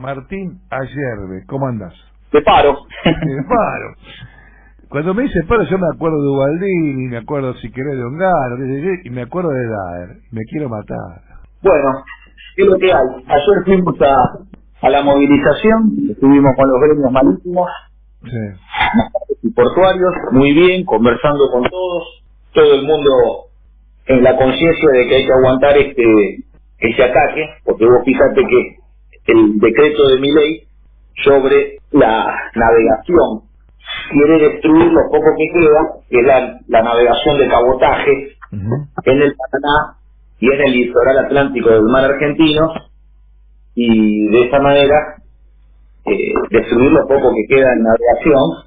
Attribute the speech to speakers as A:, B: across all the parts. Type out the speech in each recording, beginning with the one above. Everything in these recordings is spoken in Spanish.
A: Martín Ayerbe, ¿cómo andás?
B: De paro.
A: De paro. Cuando me dice paro, yo me acuerdo de Ubaldini, me acuerdo, si querés, de Ongaro, y me acuerdo de Daer. Me quiero matar.
B: Bueno, es lo que hay. Ayer fuimos a la movilización, estuvimos con los gremios marítimos y portuarios, muy bien, conversando con todos, todo el mundo en la conciencia de que hay que aguantar ese ataque, porque vos fíjate que el decreto de Milei sobre la navegación quiere destruir lo poco que queda, que es la navegación de cabotaje en el Paraná y en el litoral atlántico del mar argentino, y de esa manera destruir lo poco que queda en navegación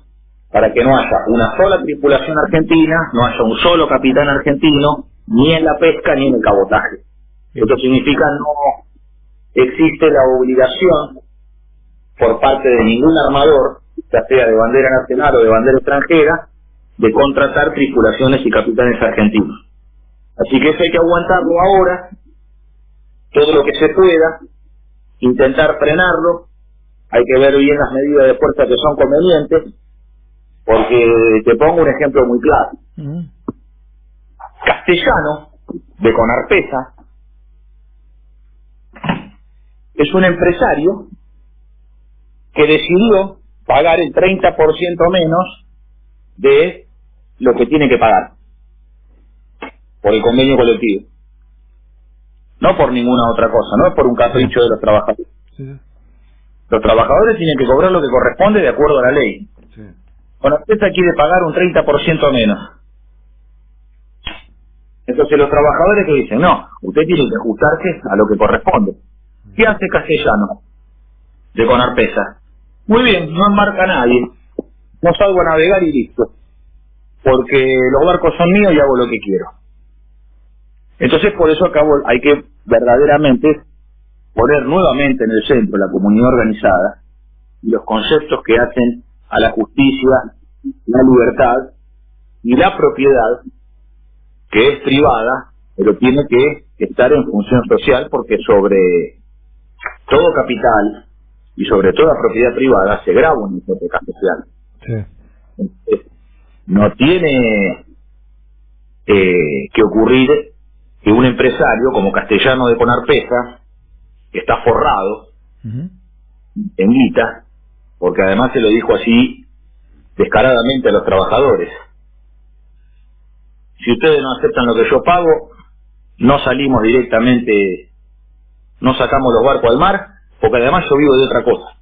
B: para que no haya una sola tripulación argentina, no haya un solo capitán argentino, ni en la pesca ni en el cabotaje. Esto significa no existe la obligación por parte de ningún armador, ya sea de bandera nacional o de bandera extranjera, de contratar tripulaciones y capitanes argentinos. Así que eso hay que aguantarlo ahora, todo lo que se pueda, intentar frenarlo, hay que ver bien las medidas de fuerza que son convenientes, porque te pongo un ejemplo muy claro. Castellano, de Conarpesa, es un empresario que decidió pagar el 30% menos de lo que tiene que pagar por el convenio colectivo, no por ninguna otra cosa, no es por un capricho de los trabajadores. Los trabajadores tienen que cobrar lo que corresponde de acuerdo a la ley. Conarpesa quiere pagar un 30% menos. Entonces los trabajadores que dicen, no, usted tiene que ajustarse a lo que corresponde. ¿Qué hace Castellano de Conarpesa? Muy bien, no enmarca a nadie, no salgo a navegar y listo, porque los barcos son míos y hago lo que quiero. Entonces por eso hay que verdaderamente poner nuevamente en el centro la comunidad organizada y los conceptos que hacen a la justicia, la libertad y la propiedad, que es privada, pero tiene que estar en función social, porque sobre todo capital y sobre toda propiedad privada se graba una hipoteca social. Entonces, no tiene que ocurrir que un empresario como Castellano de Conarpesa, que está forrado en guita, porque además se lo dijo así descaradamente a los trabajadores: si ustedes no aceptan lo que yo pago, no salimos directamente, no sacamos los barcos al mar, porque además yo vivo de otra cosa.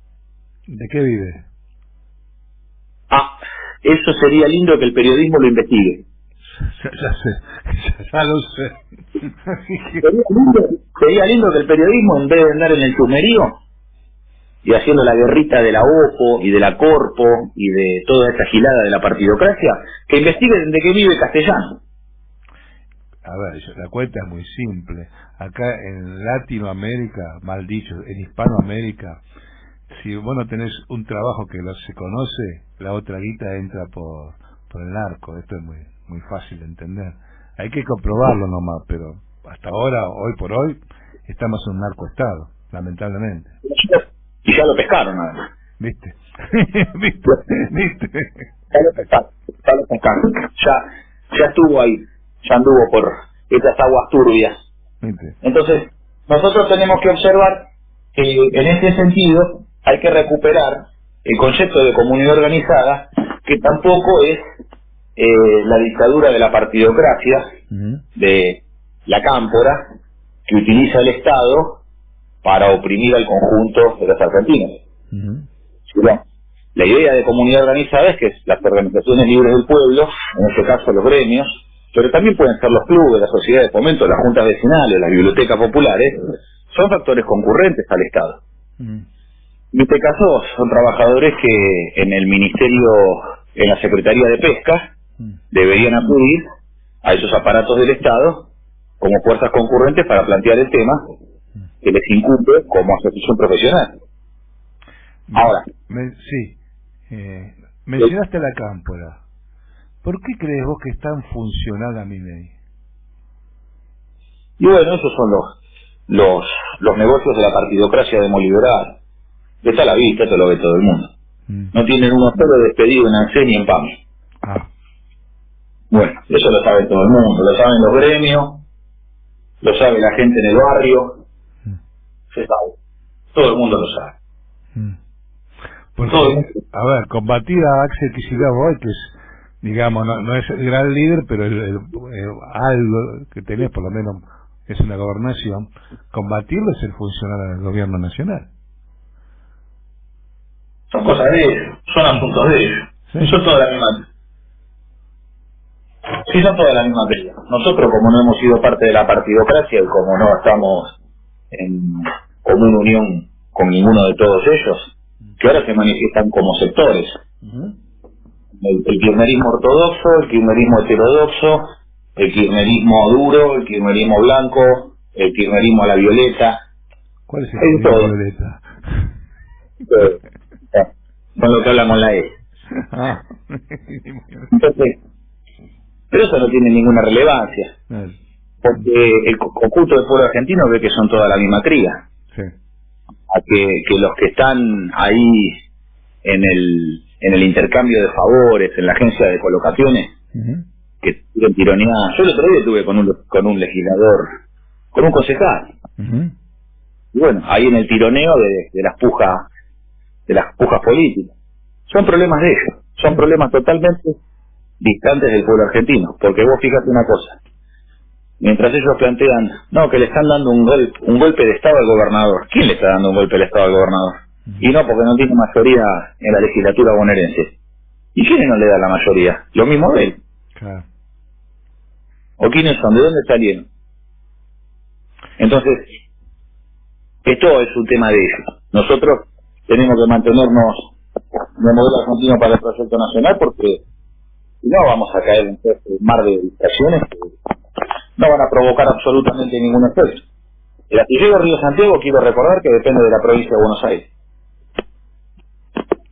A: ¿De qué vive?
B: Eso sería lindo que el periodismo lo investigue.
A: Ya sé, ya lo sé.
B: Sería lindo que el periodismo, en vez de andar en el chusmerío y haciendo la guerrita de la OPO y de la Corpo y de toda esta gilada de la partidocracia, que investiguen de qué vive Castellano.
A: A ver, la cuenta es muy simple. Acá en Latinoamérica, mal dicho, en Hispanoamérica, si vos no tenés un trabajo que se conoce, la otra guita entra por el narco. Esto es muy fácil de entender. Hay que comprobarlo nomás, pero hasta ahora, hoy por hoy, estamos en un narcoestado, lamentablemente.
B: Y ya lo pescaron, además.
A: ¿Viste? ¿Viste?
B: Ya lo pescaron. Ya estuvo ahí, ya anduvo por estas aguas turbias.
A: ¿Viste?
B: Entonces, nosotros tenemos que observar que en este sentido hay que recuperar el concepto de comunidad organizada, que tampoco es la dictadura de la partidocracia, de la cámpora, que utiliza el Estado para oprimir al conjunto de los argentinos. Bueno, la idea de comunidad organizada es que las organizaciones libres del pueblo, en este caso los gremios, pero también pueden ser los clubes, las sociedades de fomento, las juntas vecinales, las bibliotecas populares, son factores concurrentes al Estado. En este caso son trabajadores que en el Ministerio, en la Secretaría de Pesca, deberían acudir a esos aparatos del Estado como fuerzas concurrentes para plantear el tema que les incumbe como asociación profesional. Ahora,
A: mencionaste la cámpora. ¿Por qué crees vos que es tan funcional a Milei?
B: Y bueno, esos son los negocios de la partidocracia demoliberal. Está a la vista, esto lo ve todo el mundo. No tienen uno solo despedido en ANSES ni en PAMI. Bueno, eso lo sabe todo el mundo, lo saben los gremios, lo sabe la gente en el barrio, se sabe. Todo el mundo lo sabe.
A: Porque, a ver, combatir a Axel Kicillof hoy, que es, digamos, no es el gran líder, pero algo que tenés, por lo menos, es una gobernación, combatirlo es el funcionario del gobierno nacional.
B: Son cosas de ellos, son asuntos de ellos. Sí. Son todas la misma. Sí, son todas la misma pelea. Nosotros, como no hemos sido parte de la partidocracia y como no estamos en común unión con ninguno de todos ellos, que ahora se manifiestan como sectores. El kirchnerismo ortodoxo, el kirchnerismo heterodoxo, el kirchnerismo duro, el kirchnerismo blanco, el kirchnerismo a la violeta.
A: ¿Cuál es el kirchnerismo violeta?
B: Con lo que hablan con la E. Entonces, pero eso no tiene ninguna relevancia, porque el conjunto del pueblo argentino ve que son toda la misma cría.
A: Sí.
B: A que los que están ahí en el intercambio de favores, en la agencia de colocaciones, que tienen tironeadas. Yo el otro día estuve con un legislador, con un concejal. Y bueno, ahí en el tironeo de las pujas políticas. Son problemas de ellos, son problemas totalmente distantes del pueblo argentino, porque vos fíjate una cosa, mientras ellos plantean, no, que le están dando un golpe de Estado al gobernador. ¿Quién le está dando un golpe de Estado al gobernador? Y no, porque no tiene mayoría en la legislatura bonaerense. ¿Y quiénes no le da la mayoría? Lo mismo de él.
A: Claro.
B: ¿O quiénes son? ¿De dónde salieron? Entonces, esto es un tema de ellos. Nosotros tenemos que mantenernos en el modelo argentino para el proyecto nacional, porque si no vamos a caer en este mar de distracciones que no van a provocar absolutamente ningún efecto. El astillero Río Santiago, quiero recordar que depende de la provincia de Buenos Aires.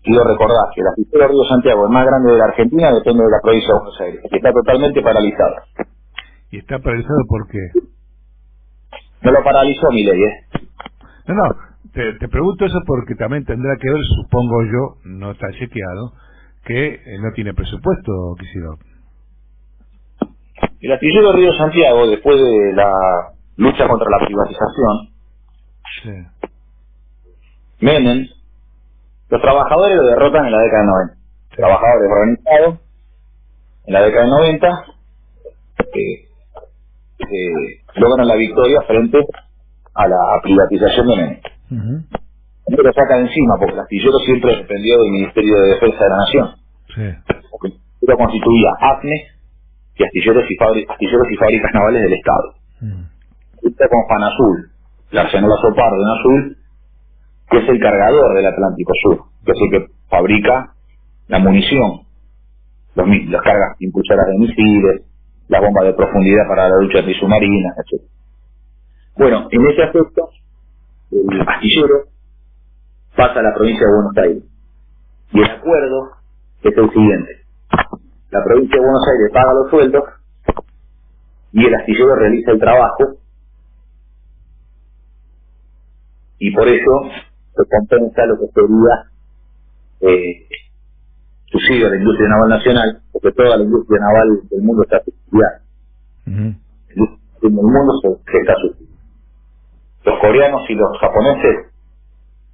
B: Quiero recordar que el astillero Río Santiago, el más grande de la Argentina, depende de la provincia de Buenos Aires, que está totalmente paralizado.
A: ¿Y está paralizado por qué?
B: No lo paralizó Milei,
A: No, te pregunto eso porque también tendrá que ver, supongo yo, no está chequeado, que no tiene presupuesto, Kicillof.
B: El astillero Río Santiago, después de la lucha contra la privatización, Menem, los trabajadores lo derrotan en la década del 90. Trabajadores organizados en la década del 90 logran la victoria frente a la privatización de Menem. No lo sacan encima porque el astillero siempre dependió del Ministerio de Defensa de la Nación. Porque el astillero constituía AFNE y astilleros y fábricas navales del Estado. Está con FANASUL, el Arsenal Azopardo en Azul, que es el cargador del Atlántico Sur, que es el que fabrica la munición, las cargas impulsoras de misiles, las bombas de profundidad para la lucha antisubmarina, etc. Bueno, en ese aspecto, el astillero pasa a la provincia de Buenos Aires. Y el acuerdo es el siguiente. La provincia de Buenos Aires paga los sueldos y el astillero realiza el trabajo, y por eso se compensa lo que sería subsidio a la industria naval nacional, porque toda la industria naval del mundo está subsidiada. El mundo se está subsidiando. Los coreanos y los japoneses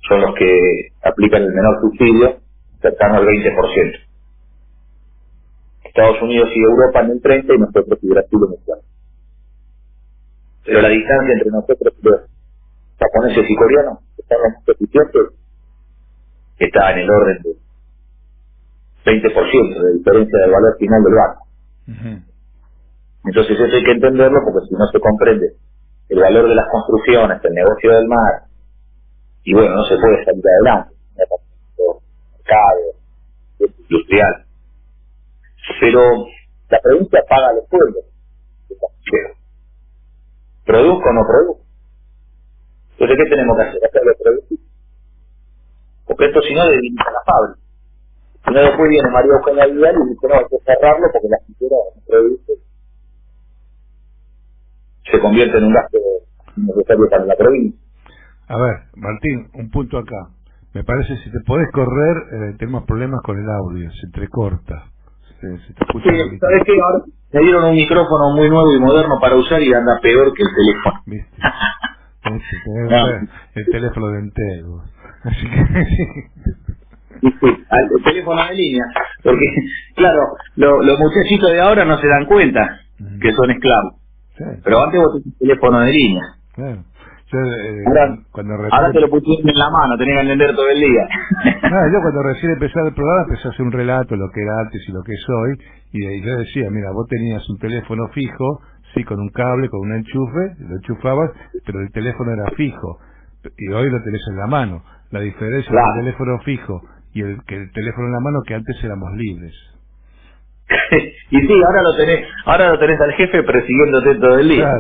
B: son los que aplican el menor subsidio, cercano al 20%. Estados Unidos y Europa en el 30% y nosotros y Brasil en el 40%. Pero la distancia entre nosotros y los japoneses y coreanos, que están en este eficientes, está en el orden de 20% de diferencia del valor final del barco. Entonces eso hay que entenderlo, porque si no se comprende el valor de las construcciones, el negocio del mar, y bueno, no se puede salir adelante, mercado, industrial. Pero la provincia paga los sueldos. ¿Produzco o no produzco? Entonces, ¿qué tenemos que hacer? Hacerlo producir. Porque esto, si no, debilita la fábrica. Si no, después viene María Eugenia Vidal y dice, no, hay que cerrarlo porque la pintura no produce. Se convierte en un gasto necesario para la provincia.
A: A ver, Martín, un punto acá. Me parece, si te podés correr, tenemos problemas con el audio, se entrecorta. Se te escucha.
B: Sí, ¿sabes qué? Ahora me dieron un micrófono muy nuevo y moderno para usar y anda peor que el teléfono.
A: ¿Viste? El teléfono de Entel. Así que sí.
B: Al teléfono de línea. Porque, claro, los muchachitos de ahora no se dan cuenta que son esclavos.
A: Sí.
B: Pero antes vos tenías teléfono de línea.
A: Claro. Yo,
B: ahora te lo pusieron en la mano, tenés que atender todo el día.
A: Yo cuando recién empecé el programa empecé a hacer un relato de lo que era antes y lo que es hoy, y yo decía, mira, vos tenías un teléfono fijo, sí, con un cable, con un enchufe, lo enchufabas, pero el teléfono era fijo, y hoy lo tenés en la mano. La diferencia entre el teléfono fijo y el teléfono en la mano, que antes éramos libres.
B: Y sí, ahora lo tenés al jefe persiguiéndote todo el día.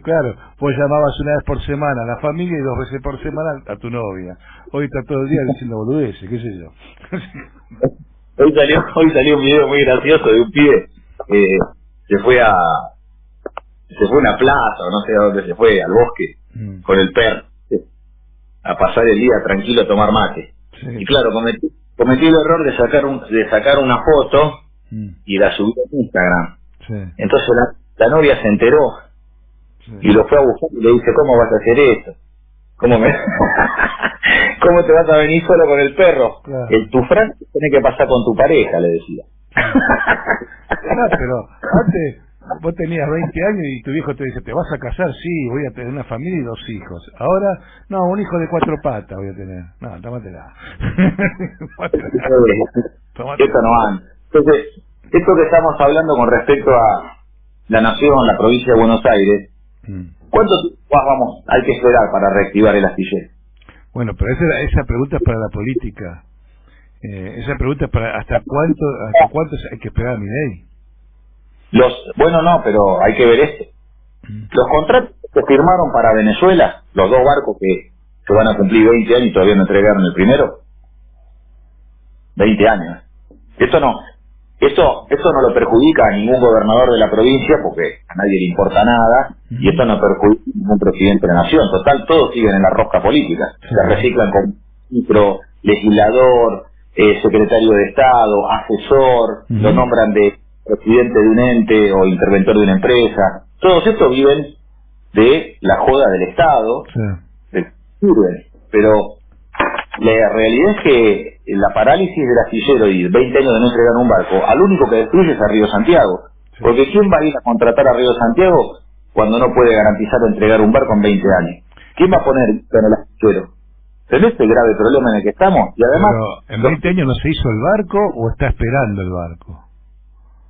A: Claro, vos llamabas una vez por semana a la familia y 2 veces por semana a tu novia. Hoy está todo el día diciendo boludeces, qué sé yo.
B: Hoy salió un video muy gracioso de un pibe que se fue a una plaza o no sé a dónde se fue, al bosque, con el perro, a pasar el día tranquilo a tomar mate. Sí. Y claro, cometí el error de sacar una foto y la subí a Instagram. Sí. Entonces la novia se enteró y lo fue a buscar y le dice, ¿cómo vas a hacer esto? ¿Cómo te vas a venir solo con el perro? Claro. Tu frase tiene que pasar con tu pareja, le decía.
A: Pero antes vos tenías 20 años y tu viejo te dice, ¿te vas a casar? Sí, voy a tener una familia y 2 hijos. Ahora, no, un hijo de 4 patas voy a tener. No, tómatela.
B: Esto no anda. Entonces, esto que estamos hablando con respecto a la nación, la provincia de Buenos Aires, ¿cuánto tiempo hay que esperar para reactivar el astillero?
A: Bueno, pero esa pregunta es para la política. Esa pregunta es para hasta cuánto hay que esperar a Milei.
B: Bueno, no, pero hay que ver esto. Los contratos que firmaron para Venezuela, los 2 barcos que van a cumplir 20 años y todavía no entregaron el primero. 20 años. Esto no lo perjudica a ningún gobernador de la provincia porque a nadie le importa nada, y esto no perjudica a ningún presidente de la nación. Total, todos siguen en la rosca política. Se reciclan con ministro, legislador, secretario de Estado, asesor, lo nombran de presidente de un ente o interventor de una empresa. Todos estos viven de la joda del Estado, pero la realidad es que la parálisis del astillero y 20 años de no entregar un barco, al único que destruye es a Río Santiago. Porque ¿quién va a ir a contratar a Río Santiago cuando no puede garantizar entregar un barco en 20 años? ¿Quién va a poner en el astillero? ¿Pero este grave problema en el que estamos? Y además,
A: ¿pero en 20 años no se hizo el barco o está esperando el barco?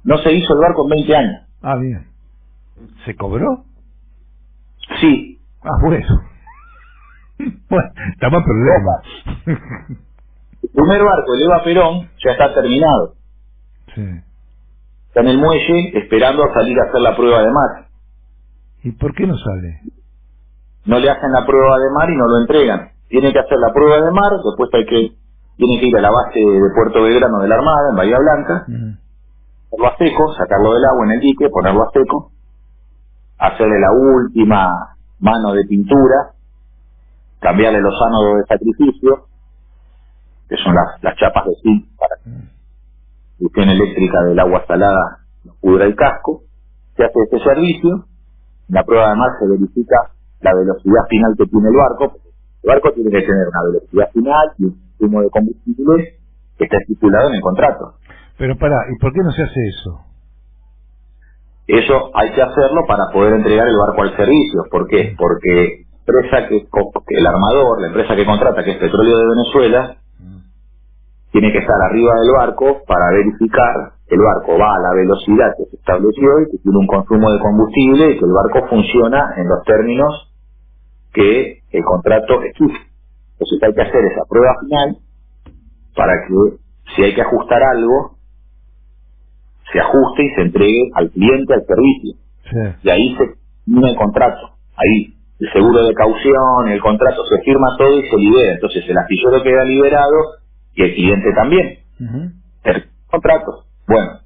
B: No se hizo el barco en 20 años.
A: Ah, bien. ¿Se cobró?
B: Sí.
A: Ah, bueno. Bueno, estamos en problema.
B: El primer barco, el Eva Perón, ya está terminado.
A: Sí.
B: Está en el muelle esperando a salir a hacer la prueba de mar.
A: ¿Y por qué no sale?
B: No le hacen la prueba de mar y no lo entregan. Tiene que hacer la prueba de mar, después tiene que ir a la base de Puerto Belgrano de la Armada, en Bahía Blanca, ponerlo a seco, sacarlo del agua en el dique, ponerlo a seco, hacerle la última mano de pintura, cambiarle los ánodos de sacrificio, que son las chapas de zinc para que la función eléctrica del agua salada no pudra el casco. Se hace este servicio, en la prueba de mar se verifica la velocidad final que tiene el barco, porque el barco tiene que tener una velocidad final y un consumo de combustible que está estipulado en el contrato.
A: Pero ¿y por qué no se hace eso?
B: Eso hay que hacerlo para poder entregar el barco al servicio. ¿Por qué? Porque el armador, la empresa que contrata, que es Petróleo de Venezuela, tiene que estar arriba del barco para verificar que el barco va a la velocidad que se estableció y que tiene un consumo de combustible y que el barco funciona en los términos que el contrato exige. Entonces hay que hacer esa prueba final para que, si hay que ajustar algo, se ajuste y se entregue al cliente, al servicio. Sí. Y ahí se firma el contrato. Ahí el seguro de caución, el contrato, se firma todo y se libera. Entonces el astillero queda liberado y el cliente también. El contrato. Bueno,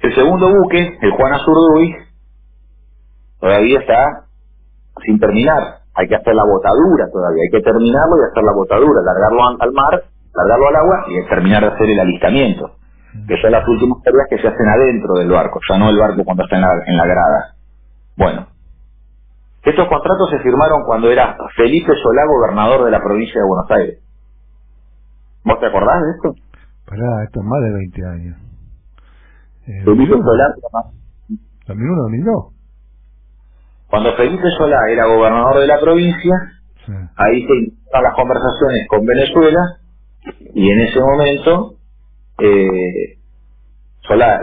B: el segundo buque, el Juan Azurduy, todavía está sin terminar, hay que hacer la botadura todavía, hay que terminarlo y hacer la botadura, largarlo al mar, largarlo al agua y terminar de hacer el alistamiento, que son las últimas tareas que se hacen adentro del barco, ya no el barco cuando está en la grada. Bueno, estos contratos se firmaron cuando era Felipe Solá gobernador de la provincia de Buenos Aires. ¿Vos te acordás de esto?
A: Pará, esto es más de 20 años.
B: Felipe Solá...
A: 2001, 2002.
B: Cuando Felipe Solá era gobernador de la provincia,
A: Sí.
B: ahí se iniciaron las conversaciones con Venezuela, y en ese momento Solá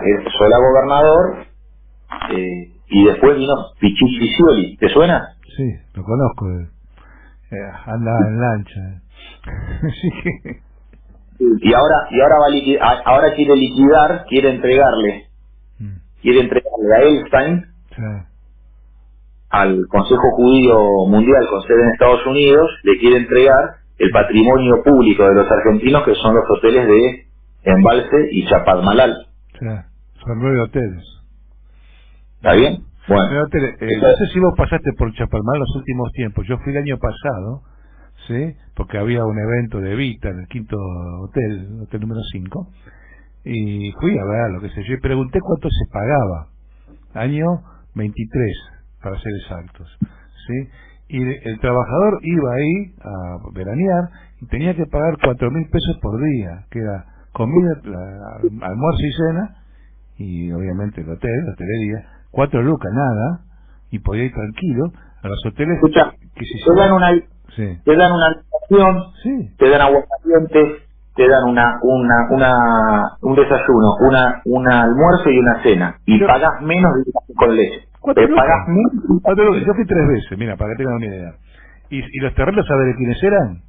B: gobernador, y después vino Pichichi Scioli. ¿Te suena?
A: Sí, lo conozco. Anda en lancha. Sí.
B: Y ahora ahora quiere entregarle a Epstein,
A: Sí.
B: al Consejo Judío Mundial con sede en Estados Unidos, le quiere entregar el patrimonio público de los argentinos, que son los hoteles de Embalse y Chapadmalal.
A: Sí. Son 9 hoteles.
B: ¿Está bien? Bueno.
A: 9 hoteles. No sé si vos pasaste por Chapalmal los últimos tiempos. Yo fui el año pasado, ¿sí? Porque había un evento de Vita en el quinto hotel, hotel número 5, y fui a ver lo que sé yo, y pregunté cuánto se pagaba. Año 23, para ser exactos, ¿sí? Y el trabajador iba ahí a veranear y tenía que pagar 4.000 pesos por día, que era comida, almuerzo y cena, y obviamente el hotel, la hotelería, 4 lucas, nada, y podía ir tranquilo a los hoteles.
B: Escucha,
A: que si
B: te dan una habitación,
A: sí,
B: te dan agua caliente, te dan un desayuno, un almuerzo y una cena, y pagás menos de con leche. Te pagás menos.
A: 4 lucas. Yo fui 3 veces, mira, para que tengan una idea. ¿Y los terrenos, sabes de quiénes eran?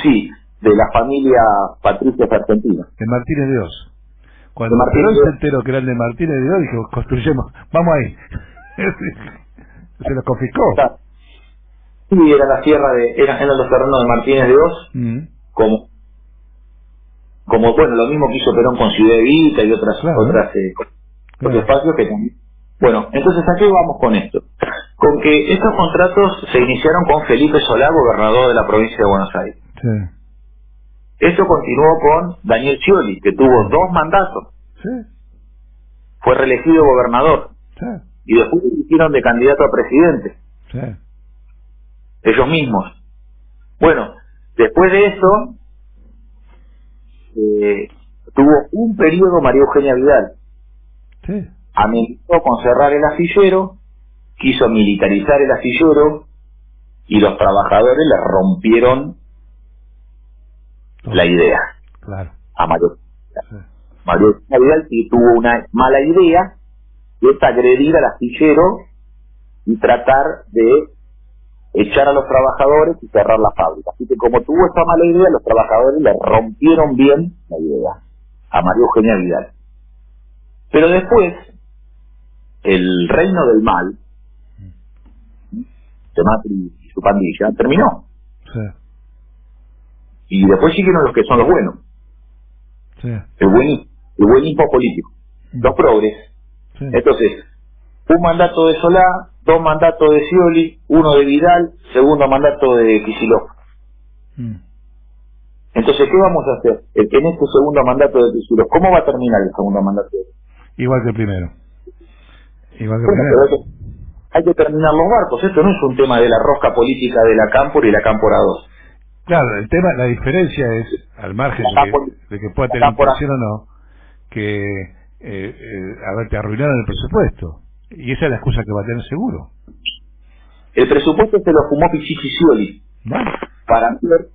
B: Sí, de la familia Patricia Argentina.
A: De Martínez de Oz. Cuando Perón se enteró que eran de Martínez de Oz, dijo, construyemos, vamos ahí. Se los confiscó.
B: Sí, era la sierra eran los terrenos de Martínez de Oz, como bueno, lo mismo que hizo Perón con Ciudad Evita y otros espacios que también. Bueno, entonces ¿a qué vamos con esto? Con que estos contratos se iniciaron con Felipe Solá, gobernador de la provincia de Buenos Aires.
A: Sí.
B: Esto continuó con Daniel Scioli, que tuvo 2 mandatos.
A: Sí.
B: Fue reelegido gobernador.
A: Sí.
B: Y después lo hicieron de candidato a presidente.
A: Sí.
B: Ellos mismos. Bueno, después de eso, tuvo un periodo María Eugenia Vidal.
A: Sí.
B: Amenazó con cerrar el astillero, quiso militarizar el astillero, y los trabajadores le rompieron la idea.
A: Claro.
B: A María.
A: Sí.
B: María Eugenia Vidal sí tuvo una mala idea, que es agredir al astillero y tratar de echar a los trabajadores y cerrar la fábrica. Así que como tuvo esa mala idea, los trabajadores le rompieron bien la idea a María Eugenia Vidal. Pero después, el reino del mal de Macri y su pandilla terminó.
A: Sí.
B: Y después siguieron los que son los buenos.
A: Sí.
B: El buenismo político. Los progres.
A: Sí.
B: Entonces, un mandato de Solá, 2 mandatos de Scioli, 1 de Vidal, segundo mandato de Kicillof. Entonces, ¿qué vamos a hacer en este segundo mandato de Kicillof? ¿Cómo va a terminar el segundo mandato?
A: Igual que el primero.
B: Pero hay que terminar los barcos. Esto no es un tema de la rosca política de la Cámpora y la Cámpora 2.
A: Claro, el tema, la diferencia es, al margen de que pueda tener intención o no, que te arruinaron el presupuesto. Y esa es la excusa que va a tener seguro.
B: El presupuesto se lo fumó Pichichi Scioli para hacer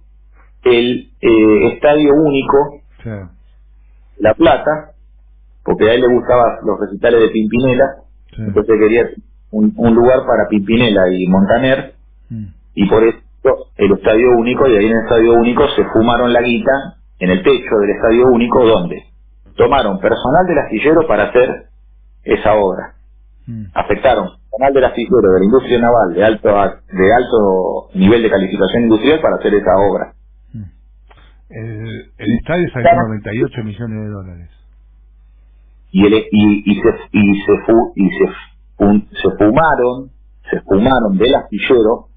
B: el estadio único,
A: sí,
B: La Plata, porque a él le gustaban los recitales de Pimpinela, sí, entonces quería un lugar para Pimpinela y Montaner, y por eso el estadio único, y ahí en el estadio único se fumaron la guita en el techo del estadio único, donde tomaron personal del astillero para hacer esa obra. Afectaron personal del astillero, de la industria naval de alto nivel de calificación industrial para hacer esa obra.
A: El estadio salió $98 millones.
B: Y se fumaron se esfumaron del astillero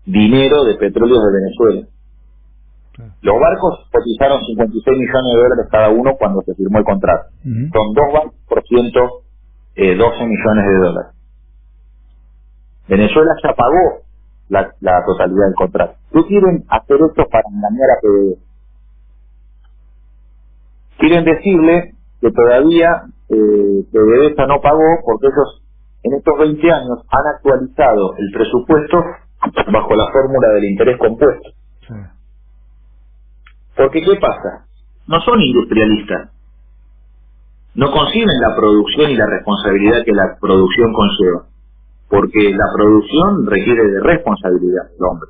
B: dinero de petróleos de Venezuela. Los barcos cotizaron 56 millones de dólares cada uno cuando se firmó el contrato. Son 2 barcos por 12 millones de dólares. Venezuela ya pagó la totalidad del contrato. ¿Qué quieren hacer esto para engañar a PDVSA? Quieren decirle que todavía PDVSA no pagó porque ellos en estos 20 años han actualizado el presupuesto bajo la fórmula del interés compuesto. Sí. Porque ¿qué pasa? No son industrialistas. No conciben la producción y la responsabilidad que la producción conlleva. Porque la producción requiere de responsabilidad del hombre.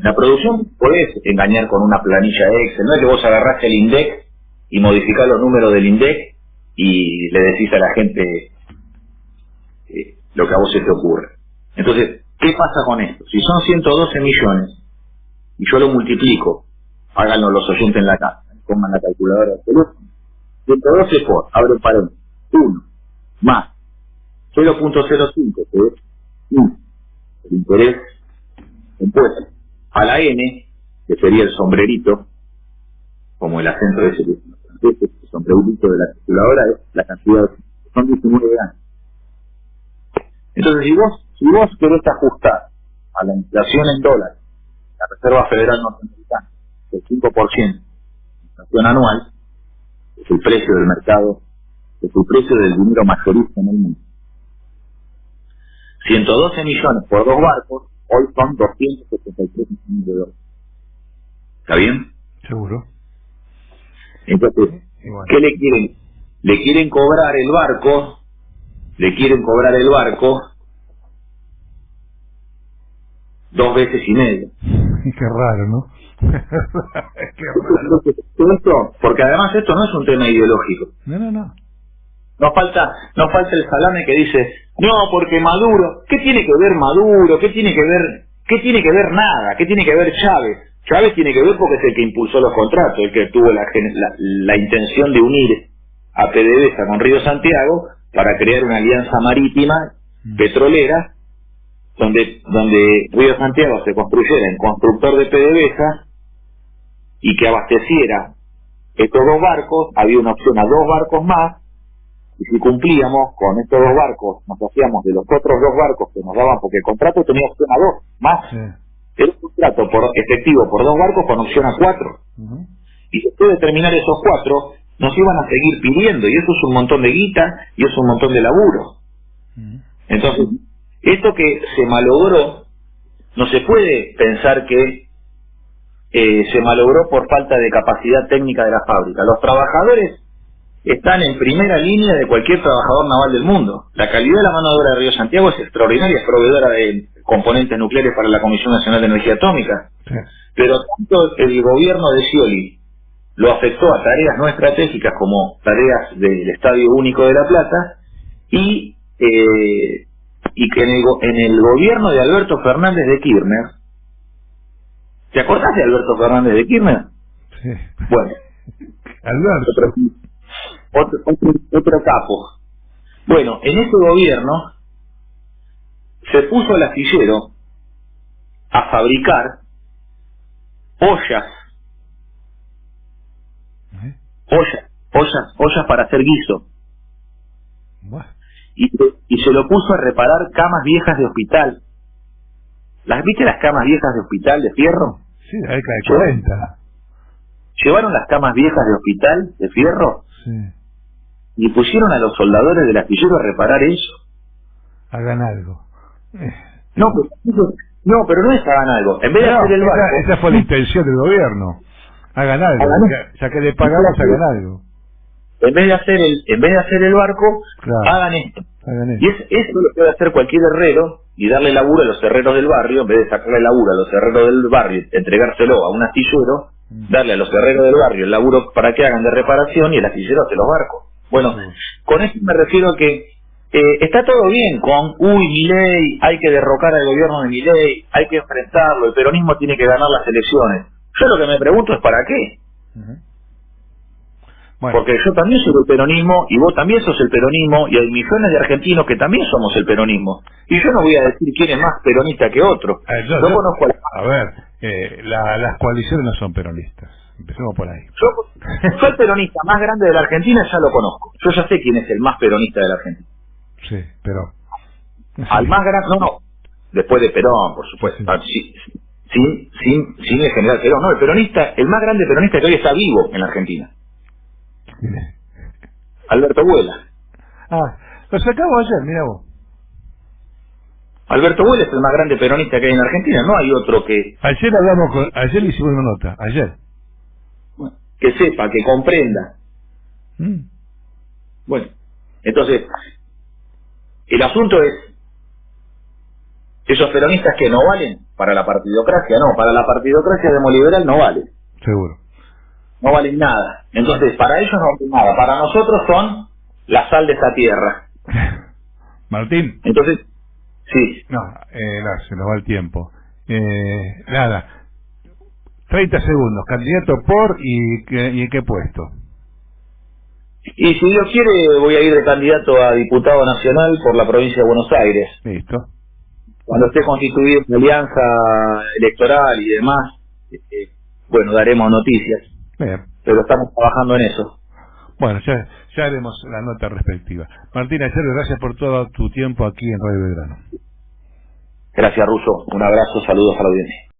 B: La producción podés engañar con una planilla Excel. No es que vos agarrás el INDEC y modificás los números del INDEC y le decís a la gente lo que a vos se te ocurre. Entonces, ¿qué pasa con esto? Si son 112 millones y yo lo multiplico, háganlo los oyentes en la casa, pongan la calculadora del teléfono, 112 por, abro paréntesis, 1 más 0.05, que es el interés compuesto, a la N, que sería el sombrerito, como el acento de ese sombrerito de la calculadora, es la cantidad, son 19 años. Entonces, si vos querés ajustar a la inflación en dólares, la Reserva Federal Norteamericana, el 5%, inflación anual, es el precio del mercado, es el precio del dinero mayorista en el mundo. 112 millones por 2 barcos, hoy son 273 millones de dólares. ¿Está bien?
A: Seguro.
B: Entonces, ¿qué le quieren? Le quieren cobrar el barco, 2 veces y medio.
A: Qué raro, ¿no? Qué raro.
B: Esto, porque además esto no es un tema ideológico.
A: No.
B: Nos falta el salame que dice, no, porque Maduro, ¿qué tiene que ver Maduro? ¿Qué tiene que ver nada? ¿Qué tiene que ver Chávez? Chávez tiene que ver porque es el que impulsó los contratos, el que tuvo la intención de unir a PDVSA con Río Santiago para crear una alianza marítima petrolera donde Río Santiago se construyera en constructor de PDVSA y que abasteciera estos 2 barcos. Había una opción a 2 barcos más, y si cumplíamos con estos 2 barcos, nos hacíamos de los otros 2 barcos que nos daban, porque el contrato tenía opción a 2 más. Sí. Era un contrato efectivo por 2 barcos con opción a 4. Y después de terminar esos 4, nos iban a seguir pidiendo, y eso es un montón de guita, y es un montón de laburo. Entonces, esto que se malogró, no se puede pensar que se malogró por falta de capacidad técnica de la fábrica. Los trabajadores están en primera línea de cualquier trabajador naval del mundo. La calidad de la mano de obra de Río Santiago es extraordinaria, es proveedora de componentes nucleares para la Comisión Nacional de Energía Atómica. Sí. Pero tanto el gobierno de Scioli lo afectó a tareas no estratégicas como tareas del Estadio Único de La Plata, y que en el gobierno de Alberto Fernández de Kirchner, ¿te acordás de Alberto Fernández de Kirchner?
A: Sí.
B: Bueno,
A: Alberto.
B: Otro capo. Bueno, en ese gobierno se puso el astillero a fabricar ollas para hacer guiso. Y se lo puso a reparar camas viejas de hospital. ¿Viste las camas viejas de hospital de fierro?
A: Sí, la década de 40.
B: Llevaron las camas viejas de hospital de fierro.
A: Sí.
B: Y pusieron a los soldadores del astillero a reparar eso.
A: Hagan algo.
B: No, pero no es hagan algo. En vez de hacer el barco...
A: Esa fue la intención del gobierno. Hagan algo. Ya que le pagamos, hagan algo.
B: En vez de hacer el barco, claro, hagan esto. Y eso lo puede hacer cualquier herrero y darle laburo a los herreros del barrio. En vez de sacarle laburo a los herreros del barrio y entregárselo a un astillero, darle a los herreros del barrio el laburo para que hagan de reparación y el astillero hace los barcos. Bueno, con esto me refiero a que está todo bien con Milei, hay que derrocar al gobierno de Milei, hay que enfrentarlo, el peronismo tiene que ganar las elecciones. Yo lo que me pregunto es ¿para qué?
A: Bueno.
B: Porque yo también soy del peronismo y vos también sos el peronismo y hay millones de argentinos que también somos el peronismo. Y yo no voy a decir quién es más peronista que otro. Yo conozco
A: a ver, las coaliciones no son peronistas. Empecemos por ahí.
B: Yo el peronista más grande de la Argentina ya lo conozco. Yo ya sé quién es el más peronista de la Argentina.
A: Sí, pero...
B: Al más grande, no. Después de Perón, por supuesto.
A: Sí.
B: Sin el general Perón. No, el más grande peronista que hoy está vivo en la Argentina. Alberto Buela.
A: Lo sacamos ayer, mira vos.
B: Alberto Buela es el más grande peronista que hay en Argentina, no hay otro que...
A: Ayer le hicimos una nota, ayer.
B: Que sepa, que comprenda. Bueno, entonces, el asunto es, esos peronistas que no valen para la partidocracia, no, para la partidocracia demoliberal no valen.
A: Seguro.
B: No valen nada. Entonces, para ellos no valen nada. Para nosotros son la sal de esta tierra.
A: Martín.
B: Entonces, sí.
A: No, se nos va el tiempo. Nada. 30 segundos. Candidato por y en qué puesto.
B: Y si Dios quiere, voy a ir de candidato a diputado nacional por la provincia de Buenos Aires.
A: Listo.
B: Cuando esté constituida una alianza electoral y demás, bueno, daremos noticias.
A: Bien.
B: Pero estamos trabajando en eso.
A: Bueno, ya haremos la nota respectiva. Martín Ayerbe, gracias por todo tu tiempo aquí en Radio Belgrano.
B: Gracias, Russo. Un abrazo, saludos a la audiencia.